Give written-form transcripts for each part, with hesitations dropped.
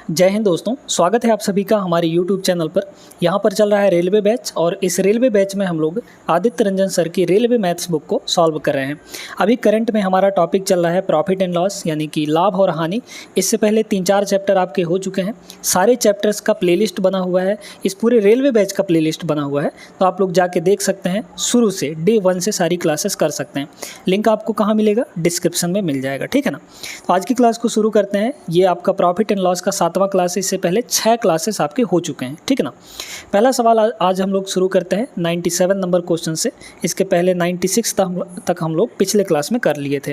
जय हिंद दोस्तों, स्वागत है आप सभी का हमारे YouTube चैनल पर। यहाँ पर चल रहा है रेलवे बैच और इस रेलवे बैच में हम लोग आदित्य रंजन सर की रेलवे मैथ्स बुक को सॉल्व कर रहे हैं। अभी करंट में हमारा टॉपिक चल रहा है प्रॉफिट एंड लॉस, यानी कि लाभ और हानि। इससे पहले 3-4 चैप्टर आपके हो चुके हैं। सारे चैप्टर्स का प्लेलिस्ट बना हुआ है, इस पूरे रेलवे बैच का प्लेलिस्ट बना हुआ है, तो आप लोग जाके देख सकते हैं। शुरू से डे 1 से सारी क्लासेस कर सकते हैं। लिंक आपको कहाँ मिलेगा? डिस्क्रिप्शन में मिल जाएगा, ठीक है ना। तो आज की क्लास को शुरू करते हैं। ये आपका प्रॉफिट एंड लॉस का 7वां क्लास है। इससे पहले 6 क्लासेस आपके हो चुके हैं, ठीक है ना। पहला सवाल आज हम लोग शुरू करते हैं 97 नंबर क्वेश्चन से। इसके पहले 96 तक हम लोग पिछले क्लास में कर लिए थे,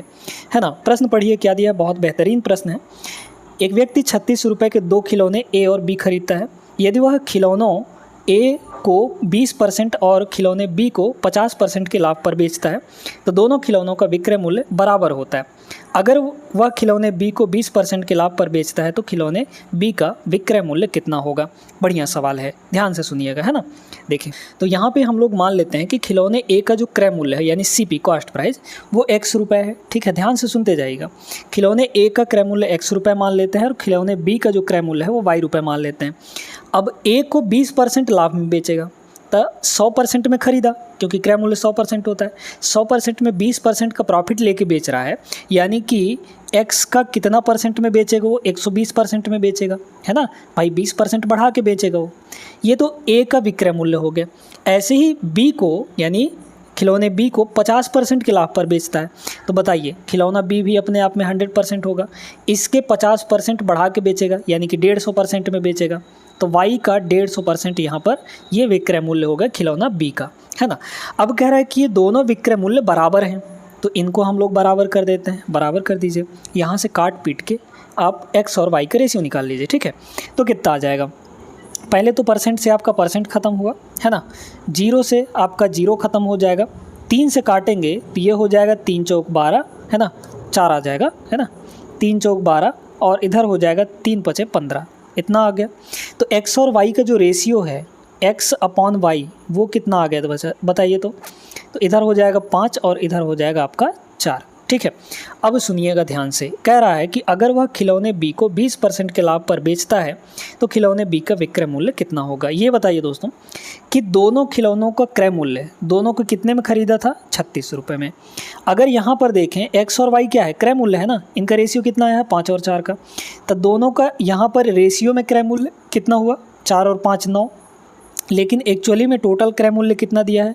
है ना। प्रश्न पढ़िए क्या दिया, बहुत बेहतरीन प्रश्न है। एक व्यक्ति 36 रुपये के 2 खिलौने ए और बी खरीदता है। यदि वह खिलौनों ए को 20% और खिलौने बी को 50% के लाभ पर बेचता है तो दोनों खिलौनों का विक्रय मूल्य बराबर होता है। अगर वह खिलौने बी को 20% के लाभ पर बेचता है तो खिलौने बी का विक्रय मूल्य कितना होगा? बढ़िया सवाल है, ध्यान से सुनिएगा, है ना। देखिए, तो यहाँ पे हम लोग मान लेते हैं कि खिलौने ए का जो क्रय मूल्य है यानी सीपी कॉस्ट प्राइस वो x रुपये है, ठीक है। ध्यान से सुनते जाइएगा। खिलौने ए का क्रय मूल्य x रुपये मान लेते हैं और खिलौने बी का जो क्रय मूल्य है वो y रुपये मान लेते हैं। अब ए को 20% लाभ में बेचेगा तो 100% में खरीदा, क्योंकि क्रय मूल्य 100% होता है। 100% में 20% का प्रॉफिट लेके बेच रहा है, यानी कि x का कितना परसेंट में बेचेगा? वो 120% में बेचेगा, है ना भाई। 20% बढ़ा के बेचेगा वो। ये तो a का विक्रय मूल्य हो गया। ऐसे ही b को, यानी खिलौने बी को 50% के लाभ पर बेचता है। तो बताइए, खिलौना बी भी अपने आप में 100% होगा, इसके 50% बढ़ा के बेचेगा, यानी कि 150% में बेचेगा। तो y का 150% यहाँ पर ये विक्रय मूल्य होगा खिलौना बी का, है ना। अब कह रहा है कि ये दोनों विक्रय मूल्य बराबर हैं, तो इनको हम लोग बराबर कर देते हैं। बराबर कर दीजिए, यहाँ से काट पीट के आप x और y का रेशियो निकाल लीजिए, ठीक है। तो कितना आ जाएगा? पहले तो परसेंट से आपका परसेंट ख़त्म हुआ, है ना। 0 से आपका 0 ख़त्म हो जाएगा। 3 से काटेंगे तो ये हो जाएगा 3 चौक 12, है ना। 4 आ जाएगा, है ना। 3 चौक 12 और इधर हो जाएगा 3 पचे 15, इतना आ गया। तो x और y का जो रेशियो है x/y वो कितना आ गया? तो बताइए। तो इधर हो जाएगा 5 और इधर हो जाएगा आपका 4, ठीक है। अब सुनिएगा ध्यान से। कह रहा है कि अगर वह खिलौने बी को 20% के लाभ पर बेचता है तो खिलौने बी का विक्रय मूल्य कितना होगा? ये बताइए दोस्तों कि दोनों खिलौनों का क्रय मूल्य दोनों को कितने में खरीदा था? 36 रुपये में। अगर यहाँ पर देखें x और y क्या है? क्रय मूल्य है ना। इनका रेशियो कितना है? 5 और 4 का। तो दोनों का यहाँ पर रेशियो में क्रय मूल्य कितना हुआ? 4 और 5 9। लेकिन एक्चुअली में टोटल क्रय मूल्य कितना दिया है?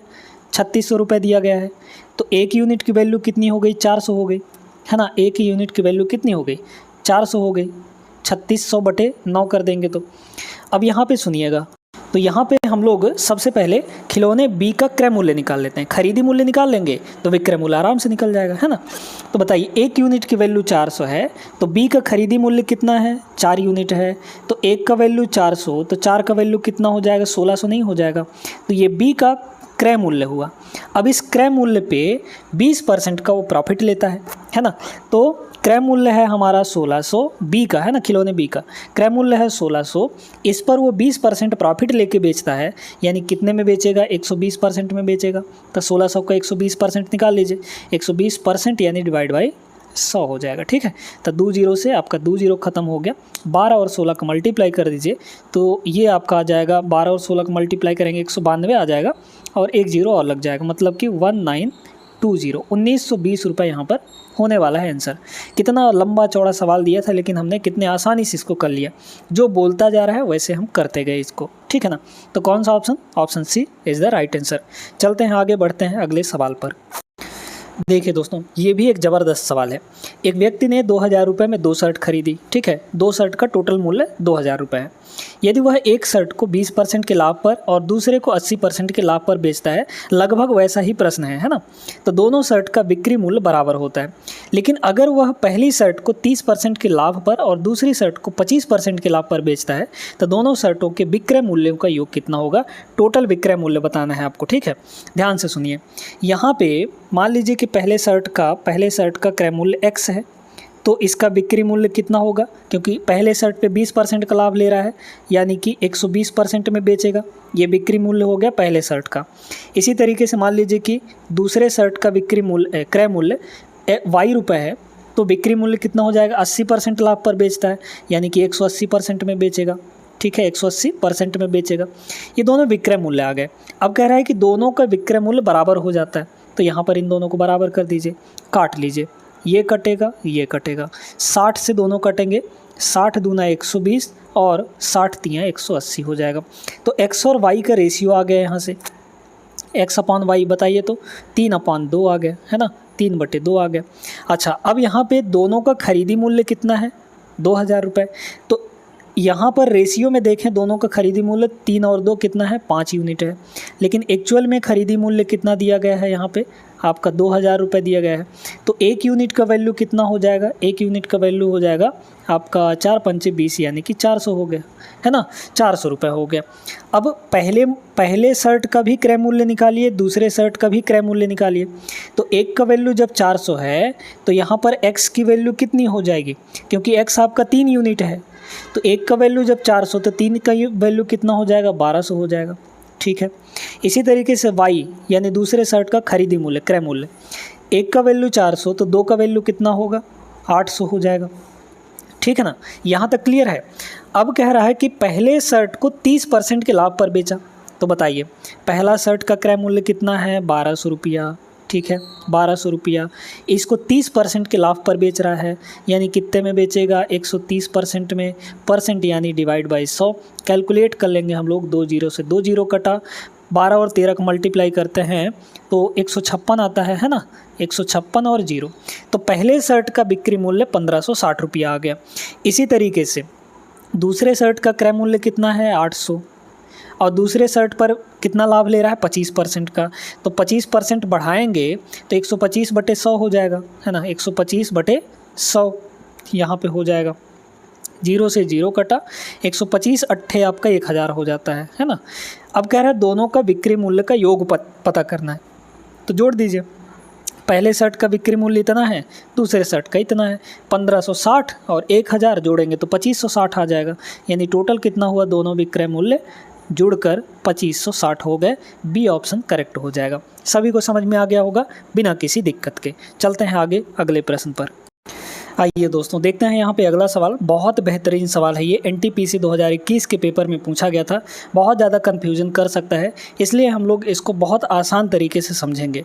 3600 रुपये दिया गया है। तो एक यूनिट की वैल्यू कितनी हो गई? 400 हो गई, है ना। एक यूनिट की वैल्यू कितनी हो गई? 400 हो गई। 3600/9 कर देंगे तो। अब यहाँ पे सुनिएगा, तो यहाँ पे हम लोग सबसे पहले खिलौने बी का क्रय मूल्य निकाल लेते हैं। खरीदी मूल्य निकाल लेंगे तो विक्रय मूल्य आराम से निकल जाएगा, है ना। तो बताइए, एक यूनिट की वैल्यू 400 है तो बी का खरीदी मूल्य कितना है? 4 यूनिट है। तो एक का वैल्यू 400 तो 4 का वैल्यू कितना हो जाएगा? 1600 नहीं हो जाएगा। तो ये बी का क्रय मूल्य हुआ। अब इस क्रय मूल्य पे 20% का वो प्रॉफिट लेता है ना। तो क्रय मूल्य है हमारा 1600 बी का, है ना। खिलौने बी का क्रय मूल्य है 1600। इस पर वो 20% प्रॉफिट लेके बेचता है, यानी कितने में बेचेगा? 120% में बेचेगा। तो 1600 का 120% निकाल लीजिए। 120% यानी डिवाइड बाई 100 हो जाएगा, ठीक है। तो 2 0 से आपका 2 0 ख़त्म हो गया। 12 और 16 का मल्टीप्लाई कर दीजिए तो ये आपका आ जाएगा, 12 और 16 का मल्टीप्लाई करेंगे 192 आ जाएगा और 1 0 और लग जाएगा, मतलब कि 1920 1920 रुपये यहाँ पर होने वाला है आंसर। कितना लंबा चौड़ा सवाल दिया था, लेकिन हमने कितने आसानी से इसको कर लिया। जो बोलता जा रहा है वैसे हम करते गए इसको, ठीक है ना। तो कौन सा option? Option C is the right answer. चलते हैं आगे, बढ़ते हैं अगले सवाल पर। देखिए दोस्तों, ये भी एक ज़बरदस्त सवाल है। एक व्यक्ति ने 2000 रुपये में 2 शर्ट खरीदी, ठीक है। 2 शर्ट का टोटल मूल्य 2000 रुपये है। यदि वह एक शर्ट को 20% के लाभ पर और दूसरे को 80% के लाभ पर बेचता है, लगभग वैसा ही प्रश्न है ना। तो दोनों शर्ट का बिक्री मूल्य बराबर होता है। लेकिन अगर वह पहली शर्ट को 30% के लाभ पर और दूसरी शर्ट को 25% के लाभ पर बेचता है तो दोनों शर्टों के विक्रय मूल्यों का योग कितना होगा? टोटल विक्रय मूल्य बताना है आपको, ठीक है। ध्यान से सुनिए। यहाँ पे मान लीजिए कि पहले शर्ट का क्रय मूल्य x है, तो इसका बिक्री मूल्य कितना होगा? क्योंकि पहले शर्ट पे 20% का लाभ ले रहा है, यानी कि 120% में बेचेगा। ये बिक्री मूल्य हो गया पहले शर्ट का। इसी तरीके से मान लीजिए कि दूसरे शर्ट का बिक्री मूल्य क्रय मूल्य y रुपये है, तो बिक्री मूल्य कितना हो जाएगा, 80% लाभ पर बेचता है, यानी कि 180% में बेचेगा। ठीक है, 180% में बेचेगा। ये दोनों विक्रय मूल्य आ गए। अब कह रहा है कि दोनों का विक्रय मूल्य बराबर हो जाता है, तो यहाँ पर इन दोनों को बराबर कर दीजिए, काट लीजिए, ये कटेगा ये कटेगा, 60 से दोनों कटेंगे, 60 दूना 120 और 60 तियाँ 180 हो जाएगा। तो x और y का रेशियो आ गया यहाँ से, x/y बताइए तो 3/2 आ गया, है ना, 3/2 आ गया। अच्छा, अब यहाँ पे दोनों का खरीदी मूल्य कितना है, 2000 रुपये। तो यहाँ पर रेशियो में देखें, दोनों का खरीदी मूल्य 3 और 2 कितना है, 5 यूनिट है, लेकिन एक्चुअल में खरीदी मूल्य कितना दिया गया है, यहाँ पे आपका 2000 रुपये दिया गया है। तो 1 यूनिट का वैल्यू कितना हो जाएगा, 1 यूनिट का वैल्यू हो जाएगा आपका 4 पंचे 20, यानी कि 400 हो गया, है ना, 400 रुपये हो गया। अब पहले शर्ट का भी क्रय मूल्य निकालिए, दूसरे शर्ट का भी क्रय मूल्य निकालिए। तो एक का वैल्यू जब 400 है तो यहाँ पर x की वैल्यू कितनी हो जाएगी, क्योंकि x आपका 3 यूनिट है, तो एक का वैल्यू जब 400 तो 3 का वैल्यू कितना हो जाएगा, 1200 हो जाएगा। ठीक है, इसी तरीके से y यानी दूसरे शर्ट का खरीदी मूल्य क्रय मूल्य, एक का वैल्यू 400 तो 2 का वैल्यू कितना होगा, 800 हो जाएगा। ठीक है ना, यहाँ तक क्लियर है। अब कह रहा है कि पहले शर्ट को 30% के लाभ पर बेचा, तो बताइए पहला शर्ट का क्रय मूल्य कितना है, 1200 रुपया। ठीक है, 1200 रुपया, इसको 30% के लाभ पर बेच रहा है, यानी कितने में बेचेगा, 130% में, परसेंट यानी डिवाइड बाई 100। कैलकुलेट कर लेंगे हम लोग, 2 जीरो से 2 जीरो कटा, 12 और 13 को मल्टीप्लाई करते हैं तो 156 आता है ना, 156 और 0, तो पहले शर्ट का बिक्री मूल्य 1560 रुपया आ गया। इसी तरीके से दूसरे शर्ट का क्रय मूल्य कितना है, 800, और दूसरे शर्ट पर कितना लाभ ले रहा है, 25% का, तो 25% बढ़ाएंगे तो 125/100 हो जाएगा, है ना, 125/100 यहाँ पे हो जाएगा, 0 से 0 कटा, 125 अट्ठे आपका 1000 हो जाता है ना। अब कह रहा है दोनों का बिक्री मूल्य का योग पता करना है, तो जोड़ दीजिए, पहले शर्ट का बिक्री मूल्य इतना है, दूसरे शर्ट का इतना है, 1560 और 1000 जोड़ेंगे तो 2560 आ जाएगा, यानी टोटल कितना हुआ, दोनों विक्रय मूल्य जुड़कर 2560 हो गए। बी ऑप्शन करेक्ट हो जाएगा। सभी को समझ में आ गया होगा बिना किसी दिक्कत के। चलते हैं आगे अगले प्रश्न पर। आइए दोस्तों देखते हैं यहाँ पे अगला सवाल, बहुत बेहतरीन सवाल है ये, एनटीपीसी 2021 के पेपर में पूछा गया था, बहुत ज़्यादा कन्फ्यूजन कर सकता है, इसलिए हम लोग इसको बहुत आसान तरीके से समझेंगे।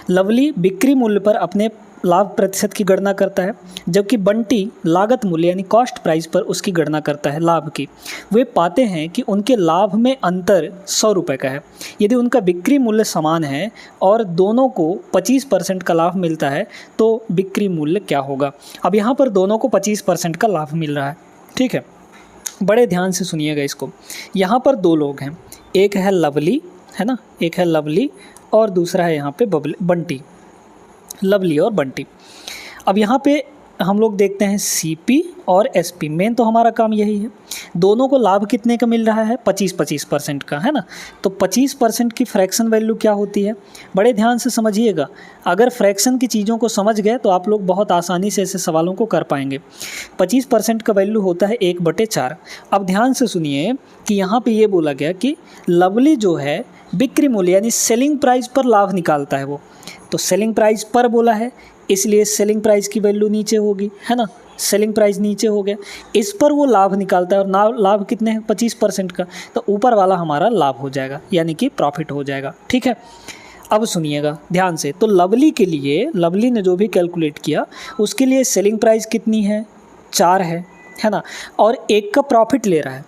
लवली बिक्री मूल्य पर अपने लाभ प्रतिशत की गणना करता है, जबकि बंटी लागत मूल्य यानी कॉस्ट प्राइस पर उसकी गणना करता है लाभ की। वे पाते हैं कि उनके लाभ में अंतर 100 रुपये का है। यदि उनका बिक्री मूल्य समान है और दोनों को 25% का लाभ मिलता है तो बिक्री मूल्य क्या होगा। अब यहाँ पर दोनों को 25% का लाभ मिल रहा है, ठीक है, बड़े ध्यान से सुनिएगा इसको। यहाँ पर 2 लोग हैं, एक है लवली, है ना, एक है लवली और दूसरा है यहाँ पे बंटी, लवली और बंटी। अब यहाँ पे हम लोग देखते हैं सीपी और एसपी, मेन तो हमारा काम यही है। दोनों को लाभ कितने का मिल रहा है, 25% का, है ना। तो 25% की फ्रैक्शन वैल्यू क्या होती है, बड़े ध्यान से समझिएगा। अगर फ्रैक्शन की चीज़ों को समझ गए तो आप लोग बहुत आसानी से ऐसे सवालों को कर पाएंगे। 25% का वैल्यू होता है 1/4। अब ध्यान से सुनिए कि यहाँ पे ये बोला गया कि लवली जो है बिक्री मूल्य यानी सेलिंग प्राइस पर लाभ निकालता है वो, तो सेलिंग प्राइस पर बोला है इसलिए सेलिंग प्राइस की वैल्यू नीचे होगी, है ना, सेलिंग प्राइस नीचे हो गया, इस पर वो लाभ निकालता है और लाभ कितने हैं, 25% का, तो ऊपर वाला हमारा लाभ हो जाएगा यानी कि प्रॉफिट हो जाएगा, ठीक है। अब सुनिएगा ध्यान से, तो लवली के लिए, लवली ने जो भी कैलकुलेट किया उसके लिए सेलिंग प्राइस कितनी है, 4 है ना, और 1 का प्रॉफिट ले रहा है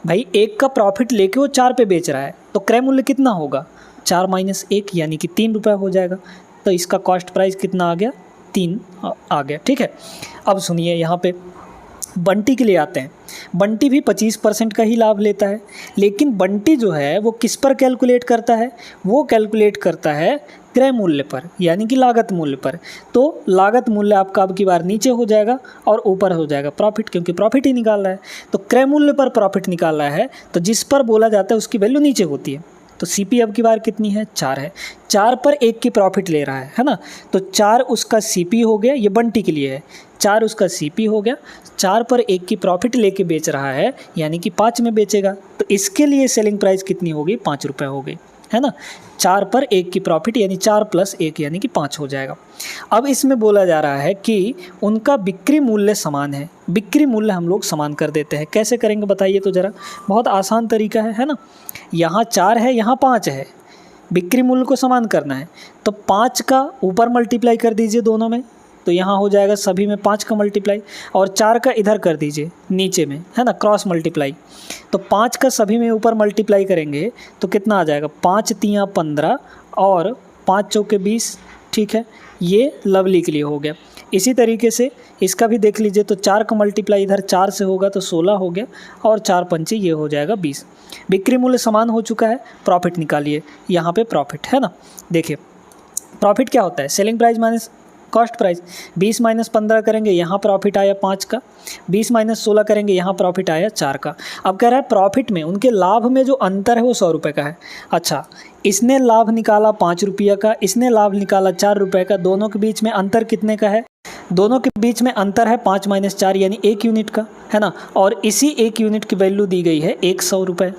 भाई, 1 का प्रॉफिट लेके वो 4 पे बेच रहा है, तो क्रय मूल्य कितना होगा, 4 - 1 यानी कि 3 रुपये हो जाएगा। तो इसका कॉस्ट प्राइस कितना आ गया, 3 आ गया, ठीक है। अब सुनिए यहाँ पे बंटी के लिए आते हैं। बंटी भी 25% का ही लाभ लेता है, लेकिन बंटी जो है वो किस पर कैलकुलेट करता है, वो कैलकुलेट करता है क्रय मूल्य पर यानी कि लागत मूल्य पर। तो लागत मूल्य आपका अब की बार नीचे हो जाएगा और ऊपर हो जाएगा प्रॉफिट, क्योंकि प्रॉफिट ही निकाल रहा है। तो क्रय मूल्य पर प्रॉफिट निकाल रहा है तो जिस पर बोला जाता है उसकी वैल्यू नीचे होती है। तो सीपी अब की बार कितनी है, 4 है, 4 पर 1 की प्रॉफिट ले रहा है ना, तो 4 उसका सीपी हो गया, ये बंटी के लिए है, 4 उसका सीपी हो गया, 4 पर 1 की प्रॉफिट लेके बेच रहा है यानी कि 5 में बेचेगा, तो इसके लिए सेलिंग प्राइस कितनी होगी, 5 रुपये हो गई, है ना। 4 पर 1 की प्रॉफिट यानी 4 + 1 यानी कि 5 हो जाएगा। अब इसमें बोला जा रहा है कि उनका बिक्री मूल्य समान है। बिक्री मूल्य हम लोग समान कर देते हैं। कैसे करेंगे बताइए तो ज़रा। बहुत आसान तरीका है ना। यहाँ 4 है, यहाँ 5 है, बिक्री मूल्य को समान करना है तो 5 का ऊपर मल्टीप्लाई कर दीजिए दोनों में, तो यहाँ हो जाएगा सभी में 5 का मल्टीप्लाई, और 4 का इधर कर दीजिए नीचे में, है ना, क्रॉस मल्टीप्लाई। तो 5 का सभी में ऊपर मल्टीप्लाई करेंगे तो कितना आ जाएगा, 5 × 15 और 5 × 4 = 20। ठीक है, ये लवली के लिए हो गया। इसी तरीके से इसका भी देख लीजिए, तो 4 का मल्टीप्लाई इधर 4 से होगा तो 16 हो गया, और 4 पंचे ये हो जाएगा 20। बिक्री मूल्य समान हो चुका है। प्रॉफिट निकालिए, यहाँ पे प्रॉफिट है ना। देखिए प्रॉफिट क्या होता है, selling price minus cost price. 20 - 15 करेंगे, यहाँ प्रॉफिट आया 5 का। 20 - 16 करेंगे, यहाँ प्रॉफिट आया 4 का। अब कह रहा है प्रॉफिट में उनके लाभ में जो अंतर है वो 100 रुपये का है। अच्छा, इसने लाभ निकाला 5 रुपये का, इसने लाभ निकाला 4 रुपये का, दोनों के बीच में अंतर कितने का है, दोनों के बीच में अंतर है 5 - 4 यानी 1 यूनिट का, है ना। और इसी 1 यूनिट की वैल्यू दी गई है 100 रुपये।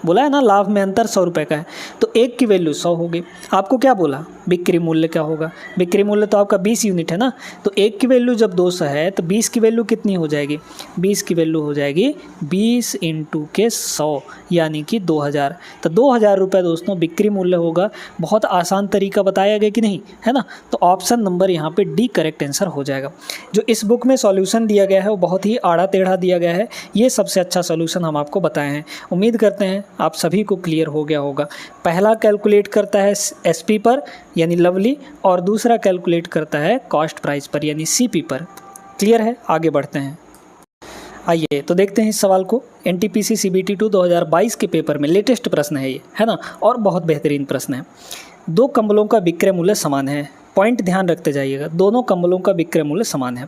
बोला है ना लाभ में अंतर 100 रुपये का है, तो 1 की वैल्यू 100 होगी। आपको क्या बोला, बिक्री मूल्य क्या होगा, बिक्री मूल्य तो आपका 20 यूनिट है ना, तो 1 की वैल्यू जब 200 है तो 20 की वैल्यू कितनी हो जाएगी, 20 की वैल्यू हो जाएगी 20 × 100 यानी कि 2000। तो 2000 रुपये दोस्तों बिक्री मूल्य होगा। बहुत आसान तरीका बताया गया कि नहीं, है ना। तो ऑप्शन नंबर यहाँ पे डी करेक्ट आंसर हो जाएगा। जो इस बुक में सॉल्यूशन दिया गया है वो बहुत ही आड़ा टेढ़ा दिया गया है। ये सबसे अच्छा सॉल्यूशन हम आपको बताए हैं। उम्मीद करते हैं आप सभी को क्लियर हो गया होगा। पहला कैलकुलेट करता है एसपी पर यानी लवली, और दूसरा कैलकुलेट करता है कॉस्ट प्राइस पर यानी सीपी पर। क्लियर है, आगे बढ़ते हैं। आइए तो देखते हैं इस सवाल को। एनटीपीसी सीबीटी 2 2022 के पेपर में लेटेस्ट प्रश्न है ये, है ना, और बहुत बेहतरीन प्रश्न है। 2 कंबलों का विक्रय मूल्य समान है। पॉइंट ध्यान रखते जाइएगा, दोनों कंबलों का विक्रय मूल्य समान है।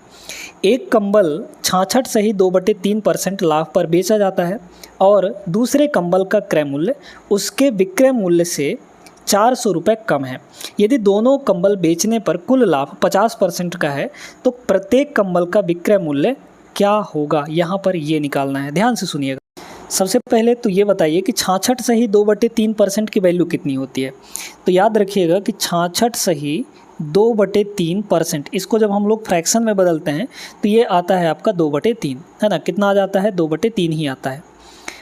एक कंबल 66 सही 2/3% लाभ पर बेचा जाता है और दूसरे कंबल का क्रय मूल्य उसके विक्रय मूल्य से 400 रुपये कम है। यदि दोनों कंबल बेचने पर कुल लाभ 50% का है तो प्रत्येक कंबल का विक्रय मूल्य क्या होगा, यहाँ पर ये निकालना है। ध्यान से सुनिएगा। सबसे पहले तो ये बताइए कि 66 सही 2/3% की वैल्यू कितनी होती है। तो याद रखिएगा कि 66 सही 2/3%, इसको जब हम लोग फ्रैक्शन में बदलते हैं तो ये आता है आपका 2/3, है ना। कितना आ जाता है, 2/3 ही आता है।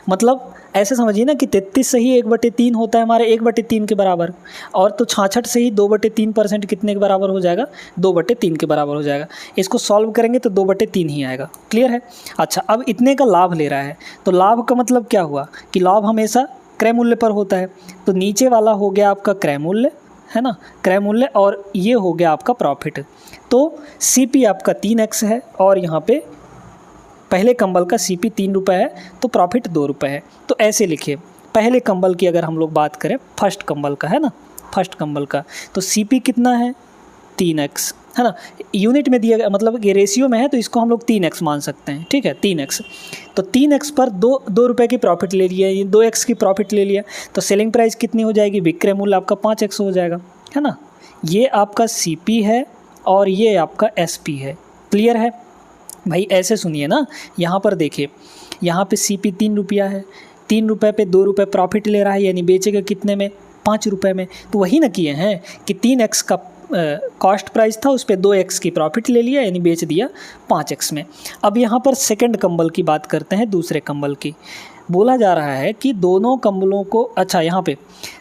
मतलब ऐसे समझिए ना कि 33 सही 1/3 होता है हमारे 1/3 के बराबर, और तो 66 सही 2/3% कितने के बराबर हो जाएगा, 2/3 के बराबर हो जाएगा। इसको सॉल्व करेंगे तो 2/3 ही आएगा। क्लियर है। अच्छा, अब इतने का लाभ ले रहा है तो लाभ का मतलब क्या हुआ कि लाभ हमेशा क्रय मूल्य पर होता है। तो नीचे वाला हो गया आपका क्रय मूल्य, है ना, क्रय मूल्य, और ये हो गया आपका प्रॉफिट। तो सीपी आपका 3x है और यहाँ पे पहले कंबल का सीपी 3 रुपये है तो प्रॉफिट 2 रुपये है। तो ऐसे लिखिए, पहले कंबल की अगर हम लोग बात करें, फर्स्ट कंबल का, है ना, फर्स्ट कंबल का, तो सीपी कितना है 3x, है ना। यूनिट में दिया गया, मतलब ये रेशियो में है तो इसको हम लोग 3x मान सकते हैं। ठीक है, 3x। तो 3x पर 2 रुपये की प्रॉफिट ले लिया, ये 2x की प्रॉफिट ले लिया, तो सेलिंग प्राइस कितनी हो जाएगी, विक्रय मूल्य आपका 5x हो जाएगा, है ना। ये आपका सीपी है और ये आपका एसपी है। क्लियर है भाई। ऐसे सुनिए ना, यहाँ पर देखिए, यहाँ पे सीपी 3 रुपया है, 3 रुपये पे 2 रुपये प्रॉफिट ले रहा है, यानी बेचेगा कितने में, 5 रुपये में। तो वही ना किए हैं कि 3x का कॉस्ट प्राइस था, उस पर 2x की प्रॉफिट ले लिया, यानी बेच दिया 5x में। अब यहाँ पर सेकंड कंबल की बात करते हैं, दूसरे कंबल की। बोला जा रहा है कि दोनों कंबलों को, अच्छा यहाँ पे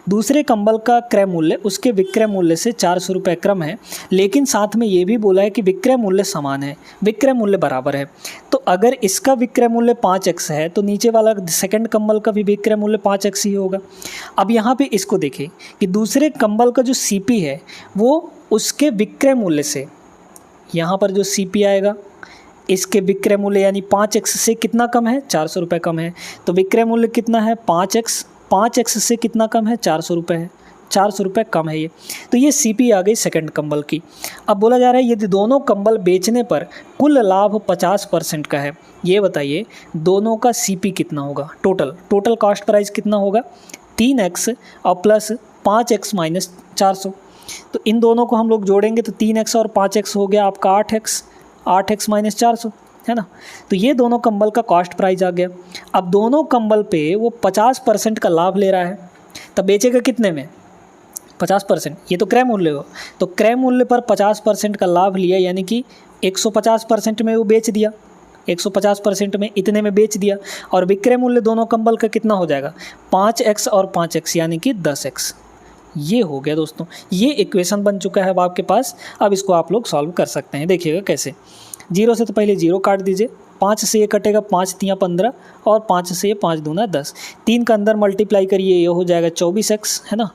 दूसरे कंबल का क्रय मूल्य उसके विक्रय मूल्य से 400 रुपये कम है, लेकिन साथ में ये भी बोला है कि विक्रय मूल्य समान है, विक्रय मूल्य बराबर है। तो अगर इसका विक्रय मूल्य 5x है तो नीचे वाला सेकंड कंबल का भी विक्रय मूल्य 5x ही होगा। अब यहाँ पे इसको देखें कि दूसरे कंबल का जो सीपी है वो उसके विक्रय मूल्य से, यहाँ पर जो सीपी आएगा इसके विक्रय मूल्य यानी 5x से कितना कम है, 400 रुपये कम है। तो विक्रय मूल्य कितना है 5x, 5x से कितना कम है, 400 रुपये है, 400 रुपये कम है ये। तो ये सीपी आ गई सेकंड कंबल की। अब बोला जा रहा है यदि दोनों कंबल बेचने पर कुल लाभ 50% का है, ये बताइए दोनों का सीपी कितना होगा, टोटल कॉस्ट प्राइस कितना होगा, 3x और प्लस 5x माइनस 400। तो इन दोनों को हम लोग जोड़ेंगे तो 3x और 5x हो गया आपका 8x माइनस 400, है ना। तो ये दोनों कंबल का कॉस्ट प्राइस आ गया। अब दोनों कंबल पे वो 50% का लाभ ले रहा तब बेचेगा कितने में? 50%। ये तो क्रय मूल्य हो, तो क्रय मूल्य पर 50% का लाभ लिया, यानी कि 150% में वो बेच दिया, 150% में इतने में बेच दिया। और विक्रय मूल्य दोनों कंबल का कितना हो जाएगा? 5x और 5x यानी कि 10x। ये हो गया दोस्तों, ये इक्वेशन बन चुका है अब आपके पास। अब इसको आप लोग सॉल्व कर सकते हैं। देखिएगा कैसे। 0 से तो पहले 0 काट दीजिए, 5 से ये कटेगा, 5 तियाँ 15 और 5 से ये 5 दूना 10। 3 का अंदर मल्टीप्लाई करिए, ये हो जाएगा 24x, है ना,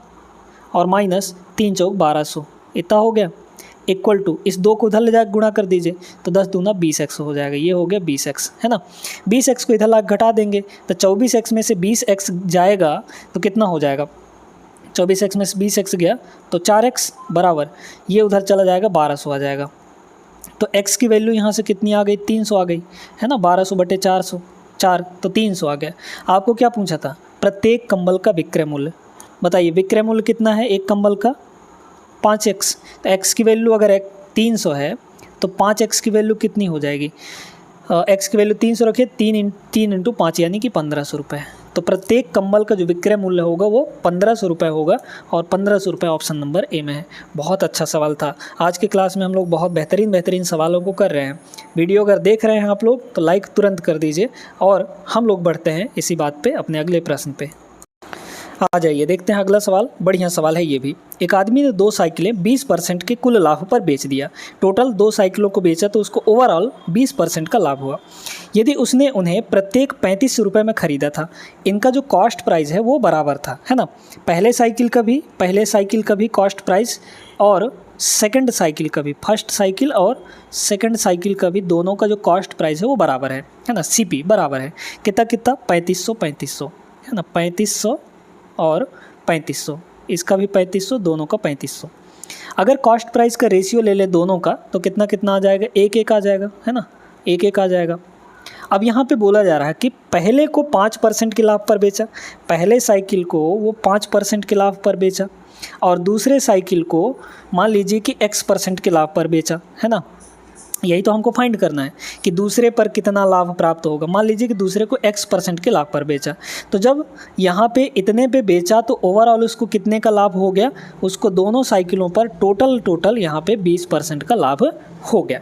और माइनस 3 चौक 1200, इतना हो गया। इक्वल टू इस 2 को उधर ले जाकर गुणा कर दीजिए, तो 10 दूना 20x हो जाएगा। ये हो गया 20x, है ना। 20x को इधर ला घटा देंगे तो 24x में से 20x जाएगा तो कितना हो जाएगा? 24x में से 20x गया तो 4x बराबर, ये उधर चला जाएगा 1200 आ जाएगा। तो x की वैल्यू यहाँ से कितनी आ गई? 300 आ गई, है ना। 1200 बटे 400, 4 तो 300 आ गया। आपको क्या पूछा था? प्रत्येक कंबल का विक्रय मूल्य बताइए। विक्रय मूल्य कितना है एक कंबल का? 5x। तो x की वैल्यू अगर 300 है तो 5x की वैल्यू कितनी हो जाएगी? x की वैल्यू 300 रखिए, 3 इंटू 5 यानी कि 1500 रुपये। तो प्रत्येक कंबल का जो विक्रय मूल्य होगा वो 1500 रुपये होगा, और 1500 रुपये ऑप्शन नंबर ए में है। बहुत अच्छा सवाल था। आज की क्लास में हम लोग बहुत बेहतरीन सवालों को कर रहे हैं। वीडियो अगर देख रहे हैं आप लोग तो लाइक तुरंत कर दीजिए, और हम लोग बढ़ते हैं इसी बात पे अपने अगले प्रश्न पे। आ जाइए देखते हैं अगला सवाल। बढ़िया सवाल है ये भी। एक आदमी ने 2 साइकिलें 20% के कुल लाभ पर बेच दिया। टोटल 2 साइकिलों को बेचा तो उसको ओवरऑल 20% का लाभ हुआ। यदि उसने उन्हें प्रत्येक 35 रुपये में ख़रीदा था, इनका जो कॉस्ट प्राइस है वो बराबर था, है ना। पहले साइकिल का भी कॉस्ट प्राइस और सेकंड साइकिल का भी, फर्स्ट साइकिल और सेकंड साइकिल का भी, दोनों का जो कॉस्ट प्राइस है वो बराबर है ना। CP बराबर है कितना 3500, है ना। 3500 और 3500, इसका भी 3500, दोनों का 3500। अगर कॉस्ट प्राइस का रेशियो ले ले दोनों का तो कितना आ जाएगा? 1-1 आ जाएगा, है ना। 1-1 आ जाएगा। अब यहाँ पे बोला जा रहा है कि पहले को 5% के लाभ पर बेचा, पहले साइकिल को वो 5% के लाभ पर बेचा, और दूसरे साइकिल को मान लीजिए कि x% के लाभ पर बेचा, है ना। यही तो हमको फाइंड करना है कि दूसरे पर कितना लाभ प्राप्त होगा। मान लीजिए कि दूसरे को x% के लाभ पर बेचा, तो जब यहाँ पे इतने पे बेचा तो ओवरऑल उसको कितने का लाभ हो गया? उसको दोनों साइकिलों पर टोटल यहाँ पे 20% का लाभ हो गया।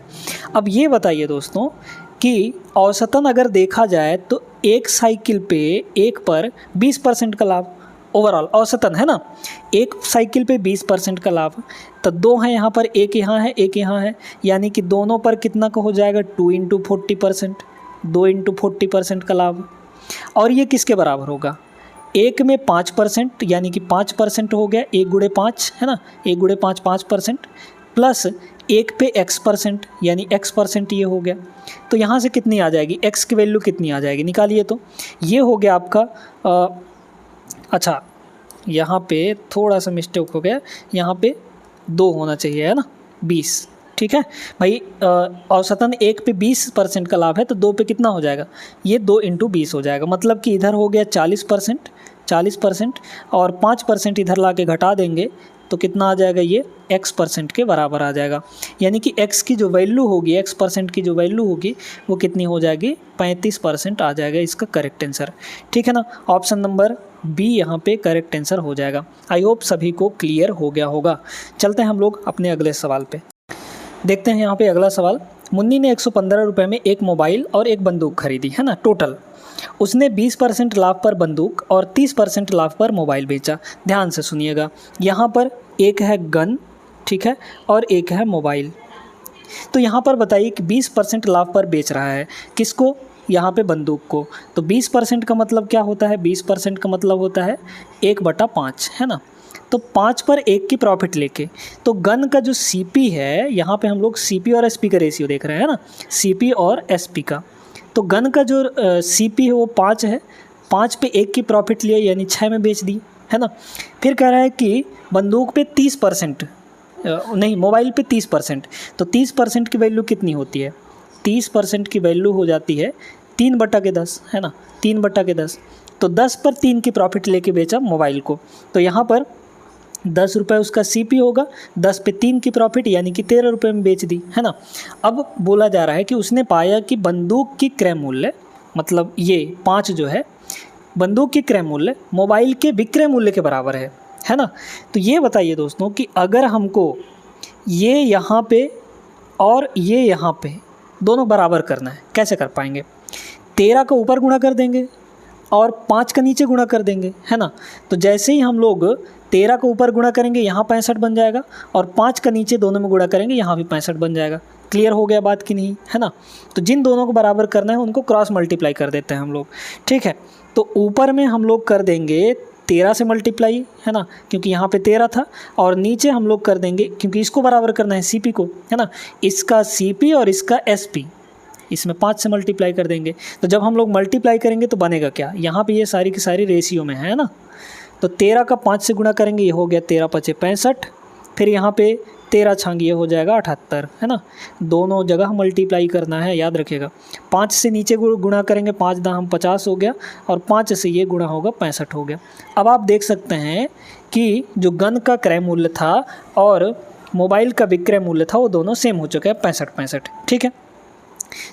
अब ये बताइए दोस्तों कि औसतन अगर देखा जाए तो एक साइकिल पे एक पर 20% का लाभ ओवरऑल औसतन, है ना। एक साइकिल पे 20% का लाभ, तो 2 हैं यहाँ पर, एक यहाँ है, एक यहाँ है, यानी कि दोनों पर कितना का हो जाएगा? 2 इंटू 40%, 2 इंटू 40% का लाभ। और ये किसके बराबर होगा? एक में 5% यानी कि 5% हो गया, 1 गुणे 5, है ना। 1 गुणे 5 5%, प्लस एक पे x% यानी x% ये हो गया। तो यहाँ से कितनी आ जाएगी? x की वैल्यू कितनी आ जाएगी? निकालिए। तो ये हो गया आपका अच्छा, यहाँ पे थोड़ा सा मिस्टेक हो गया, यहाँ पे 2 होना चाहिए, है ना, 20। ठीक है भाई, औसतन एक पे 20% का लाभ है तो 2 पे कितना हो जाएगा? ये 2 इंटू 20 हो जाएगा। मतलब कि इधर हो गया 40% और 5% इधर ला के घटा देंगे तो कितना आ जाएगा? ये x% के बराबर आ जाएगा। यानी कि x की जो वैल्यू होगी, x% की जो वैल्यू होगी वो कितनी हो जाएगी? 35% आ जाएगा इसका करेक्ट आंसर। ठीक है ना। ऑप्शन नंबर बी यहाँ पे करेक्ट आंसर हो जाएगा। आई होप सभी को क्लियर हो गया होगा। चलते हैं हम लोग अपने अगले सवाल पे। देखते हैं यहाँ पे अगला सवाल। मुन्नी ने 115 रुपये में एक मोबाइल और एक बंदूक खरीदी, है ना। टोटल उसने 20% लाभ पर बंदूक और 30% लाभ पर मोबाइल बेचा। ध्यान से सुनिएगा, यहाँ पर एक है गन, ठीक है, और एक है मोबाइल। तो यहाँ पर बताइए कि 20% लाभ पर बेच रहा है किसको? यहाँ पे बंदूक को। तो 20% का मतलब क्या होता है? 20% का मतलब होता है 1/5, है ना। तो 5 पर 1 की प्रॉफिट लेके, तो गन का जो CP है, यहाँ पे हम लोग CP और SP का रेशियो देख रहे हैं ना, CP और SP का। तो गन का जो CP है वो 5 है, 5 पे 1 की प्रॉफिट लिया यानी 6 में बेच दी, है ना। फिर कह रहा है कि बंदूक पे 30%, नहीं मोबाइल पे 30%, तो 30% की वैल्यू कितनी होती है? 30% की वैल्यू हो जाती है 3/10, है ना, 3/10। तो 10 पर 3 की प्रॉफिट लेके बेचा मोबाइल को, तो यहाँ पर 10 रुपये उसका CP होगा, 10 पे 3 की प्रॉफिट यानी कि 13 रुपये में बेच दी, है ना। अब बोला जा रहा है कि उसने पाया कि बंदूक की क्रय मूल्य, मतलब ये 5 जो है बंदूक की क्रय मूल्य मोबाइल के विक्रय मूल्य के बराबर है ना। तो ये बताइए दोस्तों कि अगर हमको ये यहाँ पे और ये यहाँ पे दोनों बराबर करना है, कैसे कर पाएंगे? 13 का ऊपर गुणा कर देंगे और 5 का नीचे गुणा कर देंगे, है ना। तो जैसे ही हम लोग 13 का ऊपर गुणा करेंगे यहाँ 65 बन जाएगा, और 5 का नीचे दोनों में गुणा करेंगे यहाँ भी 65 बन जाएगा। क्लियर हो गया बात कि नहीं, है ना। तो जिन दोनों को बराबर करना है उनको क्रॉस मल्टीप्लाई कर देते हैं हम लोग, ठीक है। तो ऊपर में हम लोग कर देंगे 13 से मल्टीप्लाई, है ना, क्योंकि यहाँ पे 13 था, और नीचे हम लोग कर देंगे, क्योंकि इसको बराबर करना है CP को, है ना, इसका CP और इसका SP, इसमें 5 से मल्टीप्लाई कर देंगे। तो जब हम लोग मल्टीप्लाई करेंगे तो बनेगा क्या, यहाँ पे ये सारी की सारी रेशियो में है ना। तो 13 का 5 से गुणा करेंगे, ये हो गया 13 पचे 65, फिर यहाँ पे 13 छांग ये हो जाएगा 78, है ना। दोनों जगह मल्टीप्लाई करना है, याद रखिएगा। 5 से नीचे गुणा करेंगे, 5 दाम 50 हो गया, और 5 से ये गुणा होगा 65 हो गया। अब आप देख सकते हैं कि जो गन का क्रय मूल्य था और मोबाइल का विक्रय मूल्य था वो दोनों सेम हो चुके हैं, 65, ठीक है।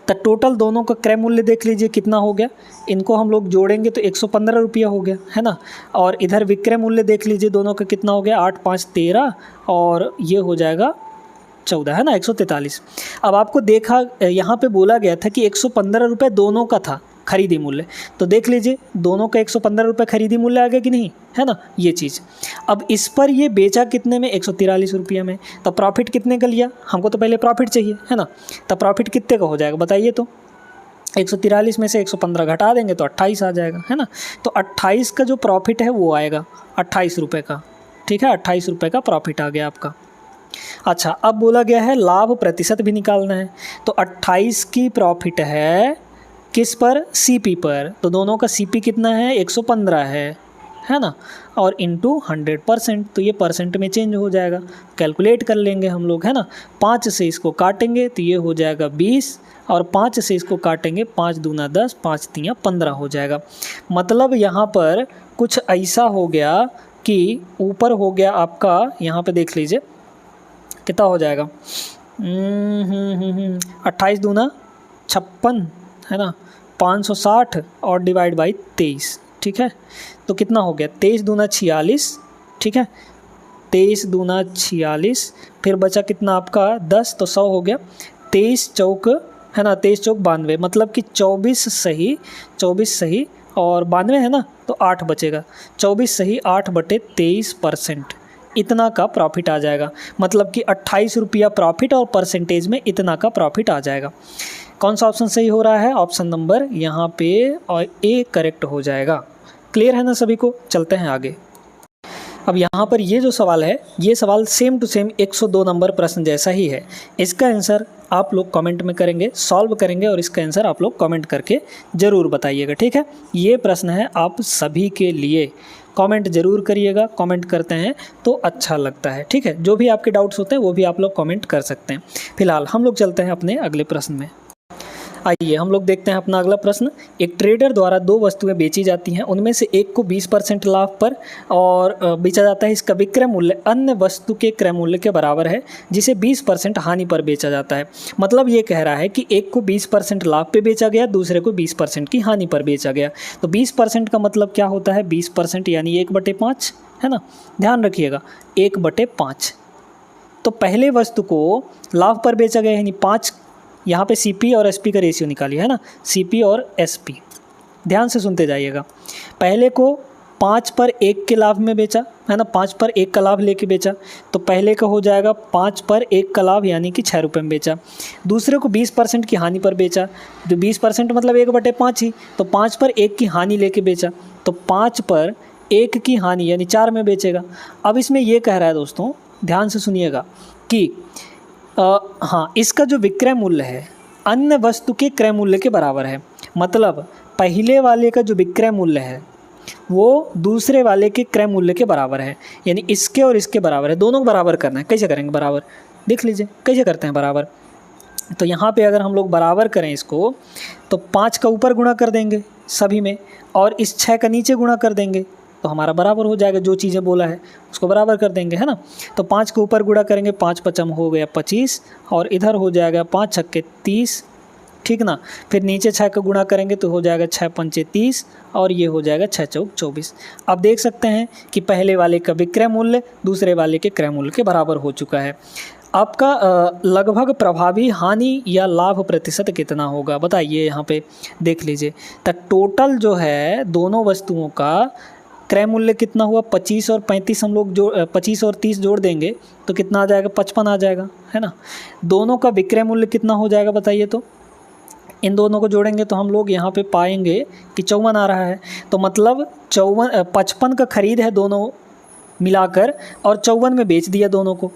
तो टोटल दोनों का क्रय मूल्य देख लीजिए कितना हो गया, इनको हम लोग जोड़ेंगे तो 115 रुपया हो गया, है ना। और इधर विक्रय मूल्य देख लीजिए दोनों का कितना हो गया, 8 5 13, और ये हो जाएगा 14, है ना, 143। अब आपको देखा यहाँ पे बोला गया था कि 115 रुपये दोनों का था खरीदी मूल्य, तो देख लीजिए दोनों का 115 रुपये खरीदी मूल्य आ गया कि नहीं, है ना, ये चीज़। अब इस पर ये बेचा कितने में, 143 रुपये में। तो प्रॉफिट कितने का लिया, हमको तो पहले प्रॉफिट चाहिए, है ना। तो प्रॉफिट कितने का हो जाएगा बताइए, तो 143 में से 115 घटा देंगे तो 28 आ जाएगा, है ना। तो 28 का जो प्रॉफिट है वो आएगा 28 रुपये का, ठीक है, 28 रुपये का प्रॉफिट आ गया आपका। अच्छा, अब बोला गया है लाभ प्रतिशत भी निकालना है, तो 28 की प्रॉफिट है किस पर, CP पर, तो दोनों का CP कितना है, 115 है ना, और इंटू 100%, तो ये परसेंट में चेंज हो जाएगा, कैलकुलेट कर लेंगे हम लोग, है ना। 5 से इसको काटेंगे तो ये हो जाएगा 20, और 5 से इसको काटेंगे 5 दूना 10, 5 तियाँ 15 हो जाएगा। मतलब यहाँ पर कुछ ऐसा हो गया कि ऊपर हो गया आपका, यहाँ पे देख लीजिए कितना हो जाएगा, 28 दूना 56, है ना, 560 और डिवाइड बाई 23, ठीक है। तो कितना हो गया, 23 दूना 46, ठीक है, 23 दूना 46, फिर बचा कितना आपका 10, तो 100 हो गया। 23 चौक, है ना, 23 चौक 92, मतलब कि 24 सही और 92 है ना, तो 8 बचेगा, 24 सही 8/23%, इतना का प्रॉफिट आ जाएगा। मतलब कि 28 रुपया प्रॉफिट और परसेंटेज में इतना का प्रॉफिट आ जाएगा। कौन सा ऑप्शन सही हो रहा है, ऑप्शन नंबर यहाँ पे और A करेक्ट हो जाएगा। क्लियर है ना सभी को, चलते हैं आगे। अब यहाँ पर ये जो सवाल है, ये सवाल सेम टू सेम 102 नंबर प्रश्न जैसा ही है। इसका आंसर आप लोग कमेंट में करेंगे, सॉल्व करेंगे, और इसका आंसर आप लोग कमेंट करके ज़रूर बताइएगा, ठीक है। ये प्रश्न है आप सभी के लिए, कमेंट ज़रूर करिएगा, कमेंट करते हैं तो अच्छा लगता है, ठीक है। जो भी आपके डाउट्स होते हैं वो भी आप लोग कमेंट कर सकते हैं। फिलहाल हम लोग चलते हैं अपने अगले प्रश्न में। आइए हम लोग देखते हैं अपना अगला प्रश्न। एक ट्रेडर द्वारा 2 वस्तुएं बेची जाती हैं, उनमें से एक को 20% लाभ पर और बेचा जाता है। इसका विक्रय मूल्य अन्य वस्तु के क्रय मूल्य के बराबर है, जिसे 20% हानि पर बेचा जाता है। मतलब ये कह रहा है कि एक को 20% लाभ पे बेचा गया, दूसरे को 20% की हानि पर बेचा गया। तो 20% का मतलब क्या होता है, 20% यानी 1/5, है ना, ध्यान रखिएगा 1/5। तो पहले वस्तु को लाभ पर बेचा गया यानी 5, यहाँ पे CP और SP का रेशियो निकालिए, है ना, CP और SP, ध्यान से सुनते जाइएगा। पहले को 5 पर 1 के लाभ में बेचा, है ना, 5 पर 1 का लाभ लेके बेचा, तो पहले का हो जाएगा 5 पर 1 का लाभ यानी कि 6 रुपये में बेचा। दूसरे को 20% की हानि पर बेचा, जो 20% मतलब 1/5 ही, तो 5 पर 1 की हानि लेके बेचा, तो 5 पर 1 की हानि यानी 4 में बेचेगा। अब इसमें ये कह रहा है दोस्तों, ध्यान से सुनिएगा कि हाँ, इसका जो विक्रय मूल्य है अन्य वस्तु के क्रय मूल्य के बराबर है। मतलब पहले वाले का जो विक्रय मूल्य है वो दूसरे वाले के क्रय मूल्य के बराबर है, यानी इसके और इसके बराबर है। दोनों को बराबर करना है। कैसे करेंगे बराबर, देख लीजिए कैसे करते हैं बराबर। तो यहाँ पे अगर हम लोग बराबर करें इसको, तो 5 का ऊपर गुणा कर देंगे सभी में, और इस 6 का नीचे गुणा कर देंगे, तो हमारा बराबर हो जाएगा। जो चीज़ें बोला है उसको बराबर कर देंगे, है ना। तो 5 के ऊपर गुणा करेंगे, 5 पचम हो गया 25, और इधर हो जाएगा 5 छक्के 30, ठीक ना। फिर नीचे 6 का गुणा करेंगे तो हो जाएगा 6 पंचे 30 और ये हो जाएगा 6 चौक 24। अब देख सकते हैं कि पहले वाले का विक्रय मूल्य दूसरे वाले के क्रय मूल्य के बराबर हो चुका है। आपका लगभग प्रभावी हानि या लाभ प्रतिशत कितना होगा बताइए, यहाँ पे देख लीजिए। तो टोटल जो है दोनों वस्तुओं का क्रय मूल्य कितना हुआ, 25 और 35 हम लोग 25 और 30 जोड़ देंगे तो कितना आ जाएगा, 55 आ जाएगा, है ना। दोनों का विक्रय मूल्य कितना हो जाएगा बताइए। तो इन दोनों को जोड़ेंगे तो हम लोग यहाँ पे पाएंगे कि 54 आ रहा है। तो मतलब 55 का खरीद है दोनों मिलाकर और 54 में बेच दिया दोनों को,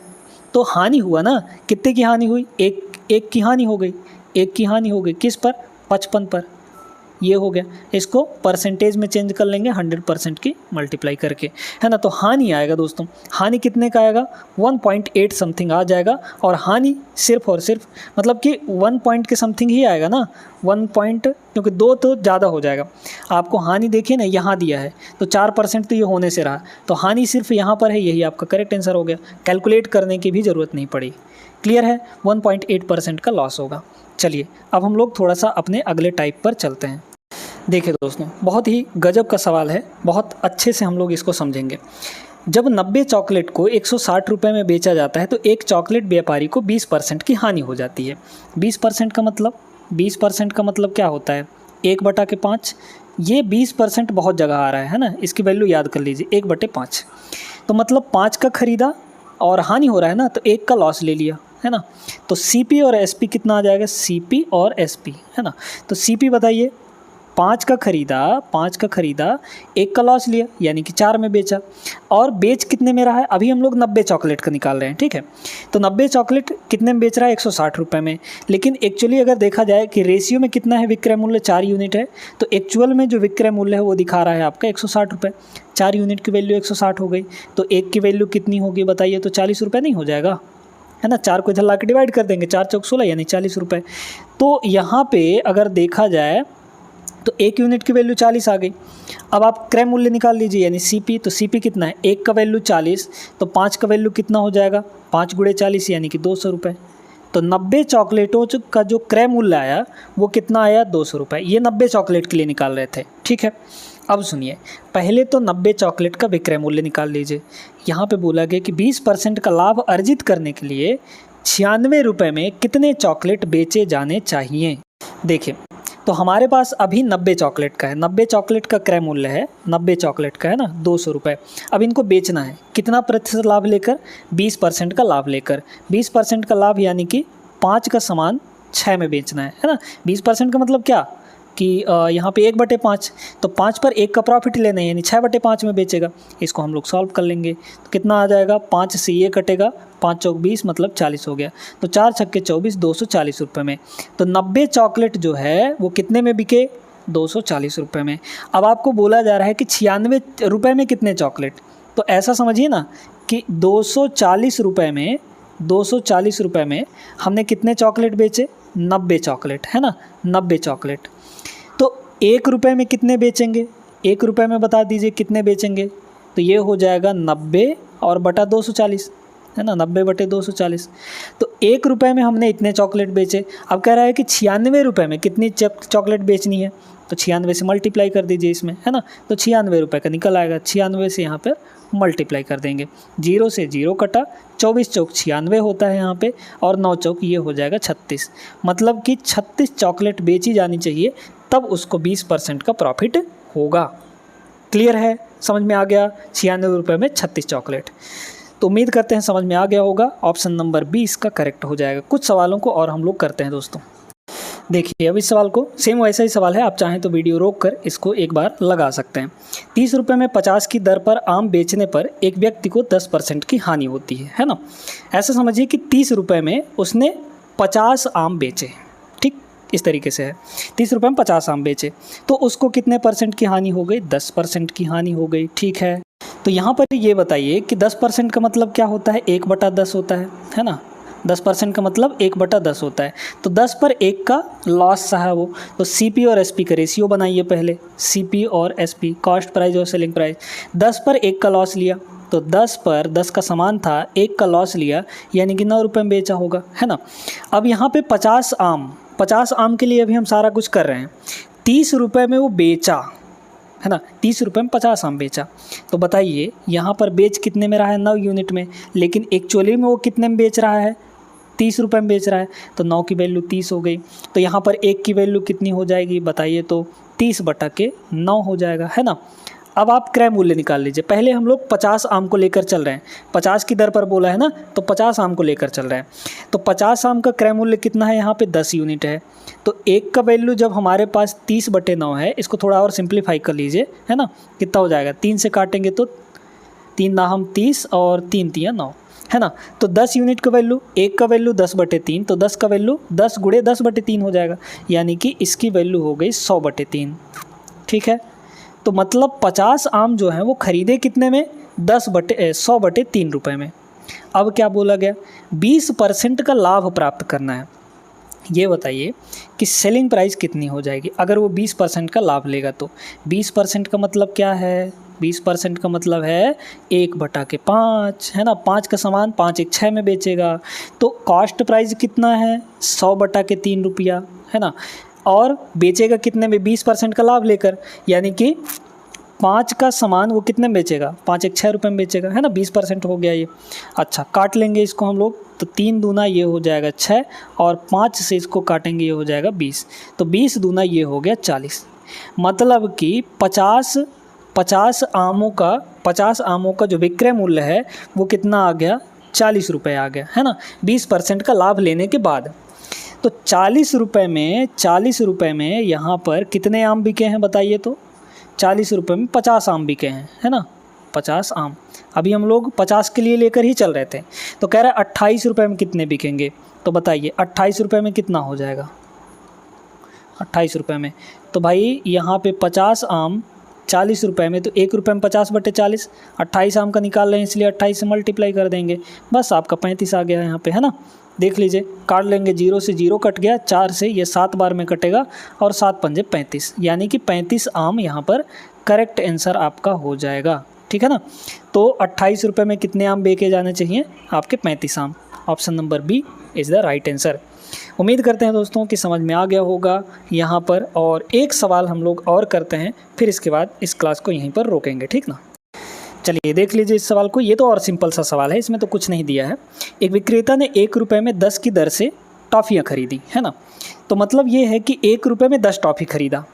तो हानि हुआ ना। कितने की हानि हुई, एक की हानि हो गई, एक की हानि हो गई किस पर, 55 पर। ये हो गया। इसको परसेंटेज में चेंज कर लेंगे 100% की मल्टीप्लाई करके, है ना। तो हानि आएगा दोस्तों, हानि कितने का आएगा, 1.8 समथिंग आ जाएगा। और हानि सिर्फ और सिर्फ मतलब कि 1 पॉइंट के समथिंग ही आएगा ना, 1 पॉइंट, क्योंकि 2 तो ज़्यादा हो जाएगा। आपको हानि देखिए ना यहाँ दिया है तो 4% तो ये होने से रहा, तो हानि सिर्फ यहाँ पर है, यही आपका करेक्ट आंसर हो गया। कैलकुलेट करने की भी ज़रूरत नहीं पड़ी। क्लियर है, 1.8% का लॉस होगा। चलिए अब हम लोग थोड़ा सा अपने अगले टाइप पर चलते हैं। देखिए दोस्तों, बहुत ही गजब का सवाल है, बहुत अच्छे से हम लोग इसको समझेंगे। जब 90 चॉकलेट को 160 रुपये में बेचा जाता है तो एक चॉकलेट व्यापारी को 20% की हानि हो जाती है। 20% का मतलब क्या होता है, 1/5। ये 20% बहुत जगह आ रहा है ना, इसकी वैल्यू याद कर लीजिए, 1/5। तो मतलब 5 का खरीदा और हानि हो रहा है ना, तो 1 का लॉस ले लिया, है ना। तो CP और SP कितना आ जाएगा, CP और SP, है ना। तो CP बताइए, 5 का खरीदा 1 का लॉस लिया यानी कि 4 में बेचा। और बेच कितने में रहा है, अभी हम लोग 90 चॉकलेट का निकाल रहे हैं, ठीक है। तो 90 चॉकलेट कितने में बेच रहा है, 160 रुपये में। लेकिन एक्चुअली अगर देखा जाए कि रेशियो में कितना है, विक्रय मूल्य 4 यूनिट है, तो एक्चुअल में जो विक्रय मूल्य है वो दिखा रहा है आपका 160 रुपये। 4 यूनिट की वैल्यू 160 हो गई, तो 1 की वैल्यू कितनी होगी बताइए, तो 40 रुपये नहीं हो जाएगा, है ना। 4 को इधर ला के डिवाइड कर देंगे, 4 चौक 16 यानी 40 रुपये। तो यहाँ पे अगर देखा जाए तो 1 यूनिट की वैल्यू 40 आ गई। अब आप क्रय मूल्य निकाल लीजिए यानी CP, तो CP कितना है, 1 का वैल्यू 40, तो 5 का वैल्यू कितना हो जाएगा, 5 × 40 यानी कि 200 रुपये। तो 90 चॉकलेटों का जो क्रय मूल्य आया वो कितना आया, 200 रुपये। ये 90 चॉकलेट के लिए निकाल रहे थे, ठीक है। अब सुनिए, पहले तो 90 चॉकलेट का विक्रय मूल्य निकाल लीजिए। यहाँ पे बोला गया कि 20% का लाभ अर्जित करने के लिए 96 रुपये में कितने चॉकलेट बेचे जाने चाहिए। देखिए, तो हमारे पास अभी 90 चॉकलेट का है, 90 चॉकलेट का क्रय मूल्य है, 90 चॉकलेट का है ना, 200 रुपये। अब इनको बेचना है कितना प्रतिशत लाभ लेकर, 20% का लाभ लेकर। 20% का लाभ यानी कि 5 का सामान 6 में बेचना है ना। 20% का मतलब क्या कि यहाँ पे 1/5, तो 5 पर 1 का प्रॉफिट लेना है यानी 6/5 में बेचेगा। इसको हम लोग सॉल्व कर लेंगे तो कितना आ जाएगा, 5 से ये कटेगा, 5 चौक 20 मतलब 40 हो गया। तो 4 छक्के 24, 240 रुपये में। तो 90 चॉकलेट जो है वो कितने में बिके, 240 रुपये में। अब आपको बोला जा रहा है कि 96 रुपये में कितने चॉकलेट, तो ऐसा समझिए ना कि 240 रुपये में हमने कितने चॉकलेट बेचे, 90 चॉकलेट, है ना, 90 चॉकलेट। तो 1 रुपये में कितने बेचेंगे, 1 रुपये में बता दीजिए कितने बेचेंगे। तो ये हो जाएगा 90 और बटा 240, है ना, 90/240। तो 1 रुपये में हमने इतने चॉकलेट बेचे। अब कह रहा है कि 96 रुपये में कितनी चॉकलेट बेचनी है, तो 96 से मल्टीप्लाई कर दीजिए इसमें, है ना। तो 96 रुपये का निकल आएगा, 96 से यहाँ पर मल्टीप्लाई कर देंगे, 0 से 0 कटा, 24 चौक 96 होता है यहाँ पे, और 9 चौक ये हो जाएगा 36। मतलब कि 36 चॉकलेट बेची जानी चाहिए, तब उसको 20% का प्रॉफिट होगा। क्लियर है, समझ में आ गया, 96 रुपये में 36 चॉकलेट। तो उम्मीद करते हैं समझ में आ गया होगा। ऑप्शन नंबर 20 का करेक्ट हो जाएगा। कुछ सवालों को और हम लोग करते हैं दोस्तों। देखिए, अब इस सवाल को सेम वैसा ही सवाल है, आप चाहें तो वीडियो रोक कर इसको एक बार लगा सकते हैं। 30 रुपये में 50 की दर पर आम बेचने पर एक व्यक्ति को 10% की हानि होती है ना। ऐसा समझिए कि 30 रुपये में उसने 50 आम बेचे, ठीक इस तरीके से है, 30 रुपये में 50 आम बेचे, तो उसको कितने % की हानि हो गई, 10% की हानि हो गई, ठीक है। तो यहाँ पर ये बताइए कि 10% का मतलब क्या होता है, 1/10 होता है ना। 10% का मतलब 1/10 होता है। तो 10 पर 1 का लॉस सहा वो, तो CP और SP का रेशियो बनाइए पहले, CP और SP, कॉस्ट प्राइस और सेलिंग प्राइस। 10 पर 1 का लॉस लिया, तो 10 पर 10 का सामान था, 1 का लॉस लिया यानी कि 9 रुपये में बेचा होगा, है ना। अब यहाँ पे 50 आम 50 आम के लिए अभी हम सारा कुछ कर रहे हैं। 30 रुपये में वो बेचा, है ना, 30 रुपये में 50 आम बेचा। तो बताइए यहाँ पर बेच कितने में रहा है, 9 यूनिट में, लेकिन एक्चुअली में वो कितने में बेच रहा है, 30 रुपये में बेच रहा है। तो 9 की वैल्यू 30 हो गई। तो यहाँ पर 1 की वैल्यू कितनी हो जाएगी बताइए, तो 30/9 हो जाएगा, है ना। अब आप क्रय मूल्य निकाल लीजिए। पहले हम लोग 50 आम को लेकर चल रहे हैं, 50 की दर पर बोला है ना, तो 50 आम को लेकर चल रहे हैं। तो 50 आम का क्रय मूल्य कितना है, यहाँ पे 10 यूनिट है। तो 1 का वैल्यू जब हमारे पास 30/9 है, इसको थोड़ा और सिंप्लीफाई कर लीजिए, है ना, कितना हो जाएगा, 3 से काटेंगे तो 3 ना हम 30 और 3 तिया 9, है ना। तो 10 यूनिट का वैल्यू, 1 का वैल्यू 10/3, तो 10 का वैल्यू 10 × 10/3 हो जाएगा, यानी कि इसकी वैल्यू हो गई 100/3। ठीक है, तो मतलब 50 आम जो हैं वो खरीदे कितने में, 100/3 रुपये में। अब क्या बोला गया, 20% का लाभ प्राप्त करना है। ये बताइए कि सेलिंग प्राइस कितनी हो जाएगी अगर वो 20% का लाभ लेगा। तो 20% का मतलब क्या है, 20% का मतलब है 1/5, है ना। 5 का सामान 5 × 6 में बेचेगा, तो कॉस्ट प्राइस कितना है, 100/3 रुपया, है ना। और बेचेगा कितने में, 20% का लाभ लेकर, यानी कि 5 का सामान वो कितने में बेचेगा, 5 × 6 रुपये में बेचेगा, है ना। 20% हो गया ये। अच्छा, काट लेंगे इसको हम लोग, तो 3 दूना ये हो जाएगा 6, और 5 से इसको काटेंगे ये हो जाएगा 20, तो 20 दूना ये हो गया 40। मतलब कि 50 आमों का जो विक्रय मूल्य है वो कितना आ गया, 40 रुपये आ गया, है ना, 20% का लाभ लेने के बाद। तो 40 रुपये में यहाँ पर कितने आम बिके हैं बताइए, तो 40 रुपये में 50 आम बिके हैं, है ना, 50 आम। अभी हम लोग 50 के लिए लेकर ही चल रहे थे। तो कह रहा है 28 रुपये में कितने बिकेंगे, तो बताइए 28 रुपये में कितना हो जाएगा, 28 रुपये में। तो भाई यहाँ पे 50 आम 40 रुपये में, तो 1 रुपये में 50/40, 28 आम का निकाल रहे हैं इसलिए 28 से मल्टीप्लाई कर देंगे, बस आपका 35 आ गया यहाँ पे, है ना। देख लीजिए, काट लेंगे, 0 से 0 कट गया, 4 से ये 7 बार में कटेगा, और 7 पंजे 35, यानी कि 35 आम यहाँ पर करेक्ट आंसर आपका हो जाएगा। ठीक है ना। तो 28 रुपये में कितने आम बेचे जाने चाहिए, आपके 35 आम। Option number B is the right answer. उम्मीद करते हैं दोस्तों कि समझ में आ गया होगा यहाँ पर। और एक सवाल हम लोग और करते हैं, फिर इसके बाद इस क्लास को यहीं पर रोकेंगे, ठीक ना। चलिए देख लीजिए इस सवाल को, ये तो और सिंपल सा सवाल है, इसमें तो कुछ नहीं दिया है। एक विक्रेता ने 1 रुपये में 10 की दर से टॉफ़ियाँ खरीदी, है ना। तो मतलब ये है कि 1 रुपये में 10 टॉफ़ी खरीदा,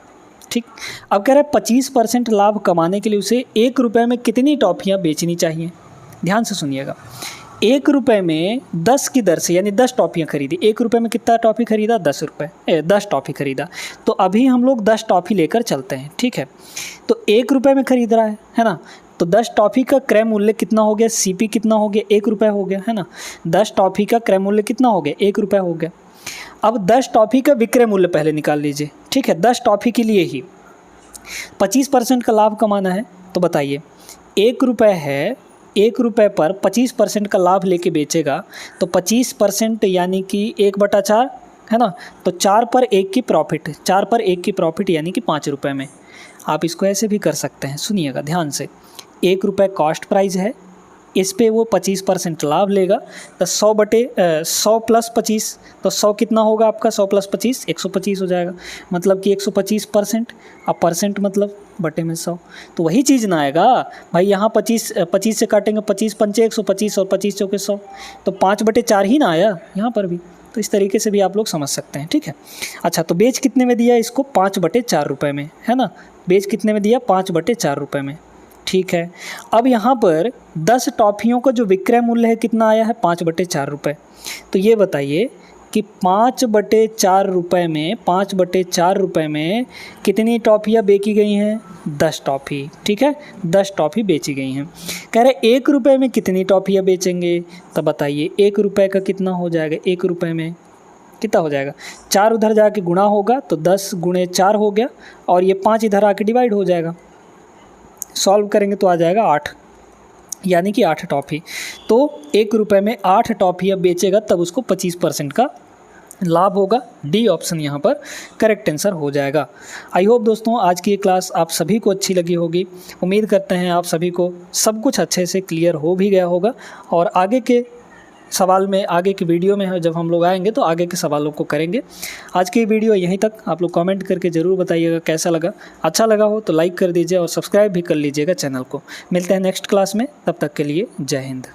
ठीक। अब कह रहा है 25% लाभ कमाने के लिए उसे 1 रुपये में कितनी टॉफ़ियाँ बेचनी चाहिए। ध्यान से सुनिएगा, 1 रुपये में 10 की दर से, यानी 10 टॉफ़ियाँ खरीदी। 1 रुपये में कितना टॉफ़ी खरीदा, 10 टॉफ़ी खरीदा। तो अभी हम लोग 10 टॉफ़ी लेकर चलते हैं, ठीक है। तो 1 रुपये में खरीद रहा है ना। तो 10 टॉफ़ी का क्रय मूल्य कितना हो गया, CP कितना हो गया, 1 रुपये हो गया, है ना। 10 टॉफ़ी का क्रय मूल्य कितना हो गया, 1 रुपये हो गया। अब 10 टॉफ़ी का विक्रय मूल्य पहले निकाल लीजिए, ठीक है। 10 टॉफ़ी के लिए ही 25% का लाभ कमाना है। तो बताइए 1 रुपये है, 1 रुपये पर 25% का लाभ लेके बेचेगा, तो 25% यानी कि 1/4, है ना। तो 4 पर 1 की प्रॉफिट, 4 पर 1 की प्रॉफिट यानी कि 5 रुपये में। आप इसको ऐसे भी कर सकते हैं, सुनिएगा ध्यान से। 1 रुपये कॉस्ट प्राइस है, इस पे वो 25% लाभ लेगा, तो 100/100 + 25, तो 100 कितना होगा आपका, 100 + 25 125 हो जाएगा। मतलब कि 125%, अब परसेंट मतलब बटे में 100, तो वही चीज़ ना आएगा भाई। यहाँ 25 से काटेंगे, 25 पंचे 125 और 25 चौके 100, तो 5/4 ही ना आया यहाँ पर भी। तो इस तरीके से भी आप लोग समझ सकते हैं, ठीक है। अच्छा, तो बेच कितने में दिया इसको, 5/4 रुपये में, है ना। बेच कितने में दिया, 5/4 रुपये में, ठीक है। अब यहाँ पर 10 टॉफ़ियों का जो विक्रय मूल्य है कितना आया है, 5/4 रुपये। तो ये बताइए कि 5/4 रुपये में, 5/4 रुपये में कितनी टॉफ़ियाँ बेची गई हैं, 10 टॉफ़ी, ठीक है। 10 टॉफ़ी बेची गई हैं। कह रहे 1 रुपये में कितनी टॉफ़ियाँ बेचेंगे, तो बताइए 1 रुपये का कितना हो जाएगा, 1 रुपये में कितना हो जाएगा, 4 उधर जाके गुणा होगा, तो 10 × 4 हो गया, और ये 5 इधर आके डिवाइड हो जाएगा। सॉल्व करेंगे तो आ जाएगा 8, यानी कि 8 टॉफ़ी। तो 1 रुपये में 8 टॉफ़ियाँ बेचेगा, तब उसको 25% का लाभ होगा। डी ऑप्शन यहाँ पर करेक्ट आंसर हो जाएगा। आई होप दोस्तों आज की ये क्लास आप सभी को अच्छी लगी होगी। उम्मीद करते हैं आप सभी को सब कुछ अच्छे से क्लियर हो भी गया होगा, और आगे के सवाल में आगे की वीडियो में जब हम लोग आएंगे तो आगे के सवालों को करेंगे। आज की वीडियो यहीं तक। आप लोग कमेंट करके ज़रूर बताइएगा कैसा लगा। अच्छा लगा हो तो लाइक कर दीजिए और सब्सक्राइब भी कर लीजिएगा चैनल को। मिलते हैं नेक्स्ट क्लास में, तब तक के लिए जय हिंद।